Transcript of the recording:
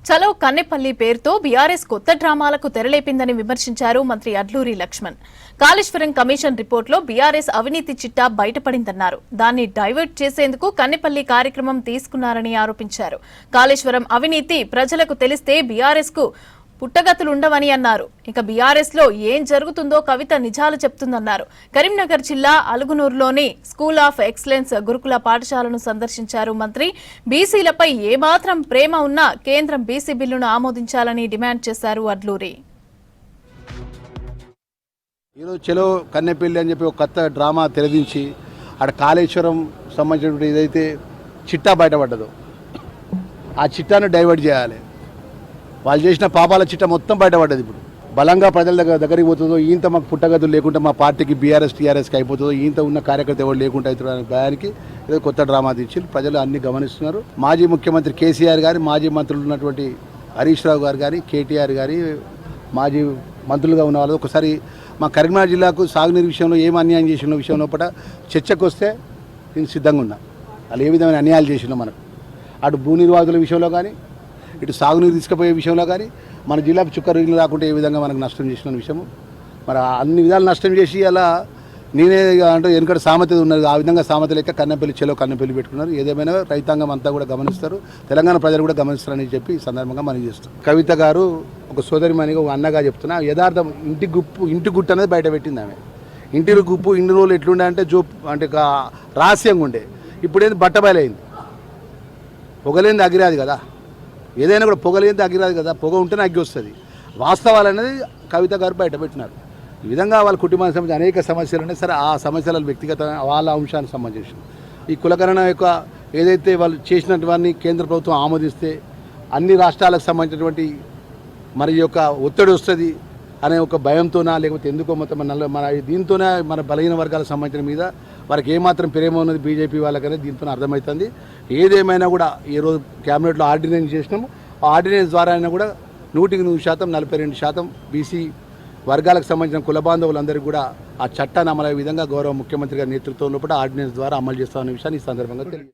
చలో కన్నెపల్లి పేరుతో బీఆర్ఎస్ కొత్త డ్రామాలకు తెరలేపిందని విమర్శించారు మంత్రి అడ్లూరి లక్ష్మణ్. కాళేశ్వరం కమిషన్ రిపోర్టులో బీఆర్ఎస్ అవినీతి చిట్టా బయటపడిందన్నారు. దాన్ని డైవర్ట్ చేసేందుకు కన్నెపల్లి కార్యక్రమం తీసుకున్నారని ఆరోపించారు. కాళేశ్వరం అవినీతి ప్రజలకు తెలిస్తే బీఆర్ఎస్ కు పుట్టగతులుండవని అన్నారు. ఇక బీఆర్ఎస్ లో ఏం జరుగుతుందో కవిత నిజాలు చెప్తుందన్నారు. కరీంనగర్ జిల్లా అలుగునూరులోని స్కూల్ ఆఫ్ ఎక్సలెన్స్ గురుకుల పాఠశాలను సందర్శించారు మంత్రి. బీసీలపై ఏమాత్రం ప్రేమ ఉన్నా కేంద్రం బీసీ బిల్లును ఆమోదించాలని డిమాండ్ చేశారు అడ్లూరి. ఈరోజు చలో కన్నెపల్లి అని చెప్పి ఒక కొత్త డ్రామా తెరదించి అక్కడ కాళేశ్వరం సంబంధించినటువంటి ఏదైతే చిట్టా బయటపడ్డదో ఆ చిట్టాను డైవర్ట్ చేయాలి. వాళ్ళు చేసిన పాపాల చిట్ట మొత్తం బయటపడ్డది. ఇప్పుడు బలంగా ప్రజల దగ్గరికి పోతుందో ఈంత మాకు పుట్టగతులు లేకుండా మా పార్టీకి బీఆర్ఎస్ టీఆర్ఎస్కి అయిపోతుందో ఈంత ఉన్న కార్యకర్త ఎవరు లేకుండా అవుతున్న భయానికి ఏదో కొత్త డ్రామా తెచ్చి ప్రజలు అన్ని గమనిస్తున్నారు. మాజీ ముఖ్యమంత్రి కేసీఆర్ గారి, మాజీ మంత్రులు ఉన్నటువంటి హరీష్ రావు గారు కానీ, కేటీఆర్ గారి, మాజీ మంత్రులుగా ఉన్న వాళ్ళు ఒకసారి మా కరీంనగర్ జిల్లాకు సాగునీరు విషయంలో ఏం అన్యాయం చేసిన విషయం లోపల చర్చకు వస్తే నేను సిద్ధంగా ఉన్నా. వాళ్ళు ఏ విధమైన అన్యాయాలు చేసినా మనకు అటు భూ నిర్వాహకుల విషయంలో కానీ, ఇటు సాగునీరు తీసుకుపోయే విషయంలో కానీ, మన జిల్లాకు చుక్క నీళ్ళు రాకుంటే ఏ విధంగా మనకు నష్టం చేసిన విషయము మరి అన్ని విధాలు నష్టం చేసి అలా నేనే అంటే వెనుకటి సామెత ఉన్నది. ఆ విధంగా సామెత లెక్క కన్నెపల్లి చలో కన్నెపల్లి పెట్టుకున్నారు. ఏదేమైనా రైతాంగం అంతా కూడా గమనిస్తారు, తెలంగాణ ప్రజలు కూడా గమనిస్తారని చెప్పి ఈ సందర్భంగా మనం చేస్తాం. కవిత గారు ఒక సోదరిమణిగా ఒక అన్నగా చెప్తున్నా, యథార్థం ఇంటి గుట్టు అనేది బయట పెట్టింది ఆమె. ఇంటి గుప్పు ఇన్ని రోజులు ఎట్లుండే అంటే అంటే రహస్యంగా ఉండే. ఇప్పుడు ఏంది బట్టబయలైంది. పొగలేంది అగిరాది కదా, ఏదైనా కూడా పొగలేంది అగిరాదు కదా, పొగ ఉంటేనే అగ్గి వస్తుంది. వాస్తవాలు అనేది కవిత గారు బయటపెట్టినారు. ఈ విధంగా వాళ్ళ కుటుంబానికి సంబంధించి అనేక సమస్యలు ఉన్నాయి. సరే, ఆ సమస్యల వ్యక్తిగత వాళ్ళ అంశానికి సంబంధించి ఈ కులకరణ యొక్క ఏదైతే వాళ్ళు చేసినటువంటి కేంద్ర ప్రభుత్వం ఆమోదిస్తే అన్ని రాష్ట్రాలకు సంబంధించినటువంటి మరి యొక్క ఒత్తిడి వస్తుంది అనే ఒక భయంతోనా, లేకపోతే ఎందుకో మొత్తం మన దీంతోనే మన బలహీన వర్గాలకు సంబంధించిన మీద వారికి ఏమాత్రం ప్రేమ ఉన్నది బీజేపీ వాళ్ళకనే దీంతో అర్థమవుతుంది. ఏదేమైనా కూడా ఈరోజు క్యాబినెట్లో ఆర్డినెన్స్ చేసినాము. ఆ ఆర్డినెన్స్ ద్వారా అయినా కూడా 100% 42% బీసీ వర్గాలకు సంబంధించిన కుల బాంధవులందరికీ కూడా ఆ చట్టాన్ని అమలయ్యే విధంగా గౌరవ ముఖ్యమంత్రి గారి నేతృత్వంలో కూడా ఆర్డినెన్స్ ద్వారా అమలు చేస్తామనే విషయాన్ని ఈ సందర్భంగా తెలియదు.